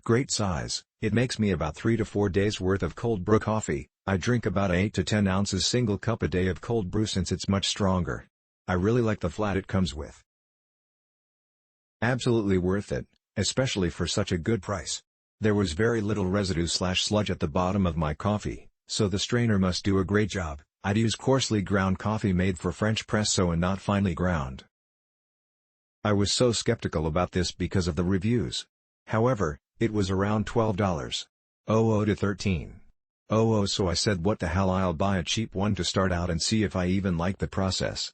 Great size, it makes me about 3 to 4 days worth of cold brew coffee. I drink about 8 to 10 ounces single cup a day of cold brew since it's much stronger. I really like the flat it comes with. Absolutely worth it, especially for such a good price. There was very little residue/sludge at the bottom of my coffee, so the strainer must do a great job. I'd use coarsely ground coffee made for French presso and not finely ground. I was so skeptical about this because of the reviews. However, it was around $12.00 to $13.00, so I said what the hell, I'll buy a cheap one to start out and see if I even like the process.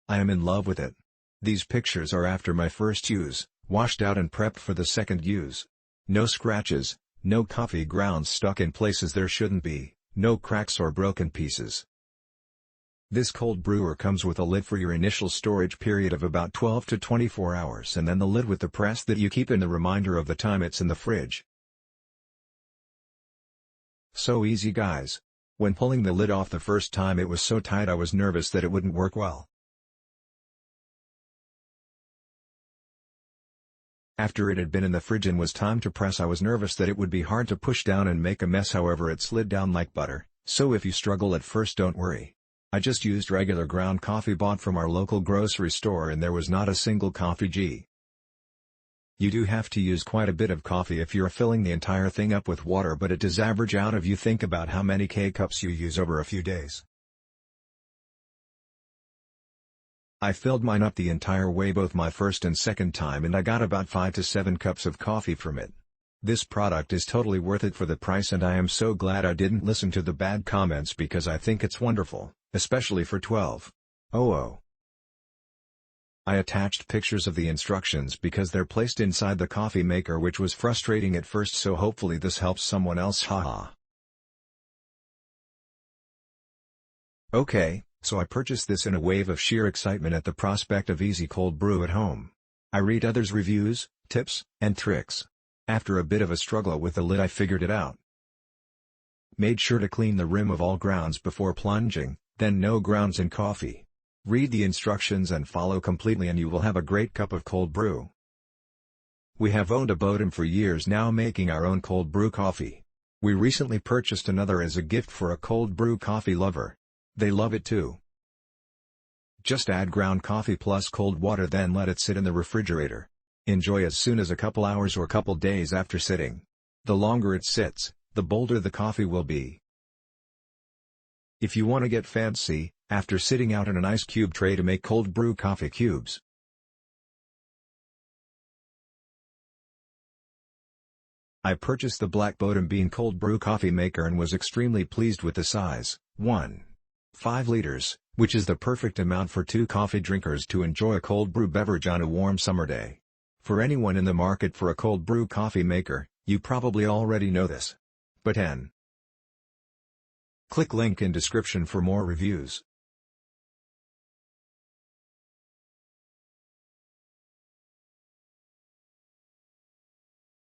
I am in love with it. These pictures are after my first use, washed out and prepped for the second use. No scratches, no coffee grounds stuck in places there shouldn't be, no cracks or broken pieces. This cold brewer comes with a lid for your initial storage period of about 12 to 24 hours and then the lid with the press that you keep in the reminder of the time it's in the fridge. So easy, guys. When pulling the lid off the first time it was so tight I was nervous that it wouldn't work well. After it had been in the fridge and was time to press, I was nervous that it would be hard to push down and make a mess, however it slid down like butter, so if you struggle at first don't worry. I just used regular ground coffee bought from our local grocery store and there was not a single coffee G. You do have to use quite a bit of coffee if you're filling the entire thing up with water, but it does average out if you think about how many K-cups you use over a few days. I filled mine up the entire way both my first and second time and I got about 5 to 7 cups of coffee from it. This product is totally worth it for the price and I am so glad I didn't listen to the bad comments because I think it's wonderful, especially for $12.00. I attached pictures of the instructions because they're placed inside the coffee maker, which was frustrating at first, so hopefully this helps someone else, haha. Okay. So I purchased this in a wave of sheer excitement at the prospect of easy cold brew at home. I read others' reviews, tips, and tricks. After a bit of a struggle with the lid I figured it out. Made sure to clean the rim of all grounds before plunging, then no grounds in coffee. Read the instructions and follow completely and you will have a great cup of cold brew. We have owned a Bodum for years now, making our own cold brew coffee. We recently purchased another as a gift for a cold brew coffee lover. They love it too. Just add ground coffee plus cold water, then let it sit in the refrigerator. Enjoy as soon as a couple hours or couple days after sitting. The longer it sits, the bolder the coffee will be. If you want to get fancy, after sitting out in an ice cube tray to make cold brew coffee cubes. I purchased the black Bodum Bean cold brew coffee maker and was extremely pleased with the size, 1.5 liters, which is the perfect amount for 2 coffee drinkers to enjoy a cold brew beverage on a warm summer day. For anyone in the market for a cold brew coffee maker, you probably already know this. But click link in description for more reviews.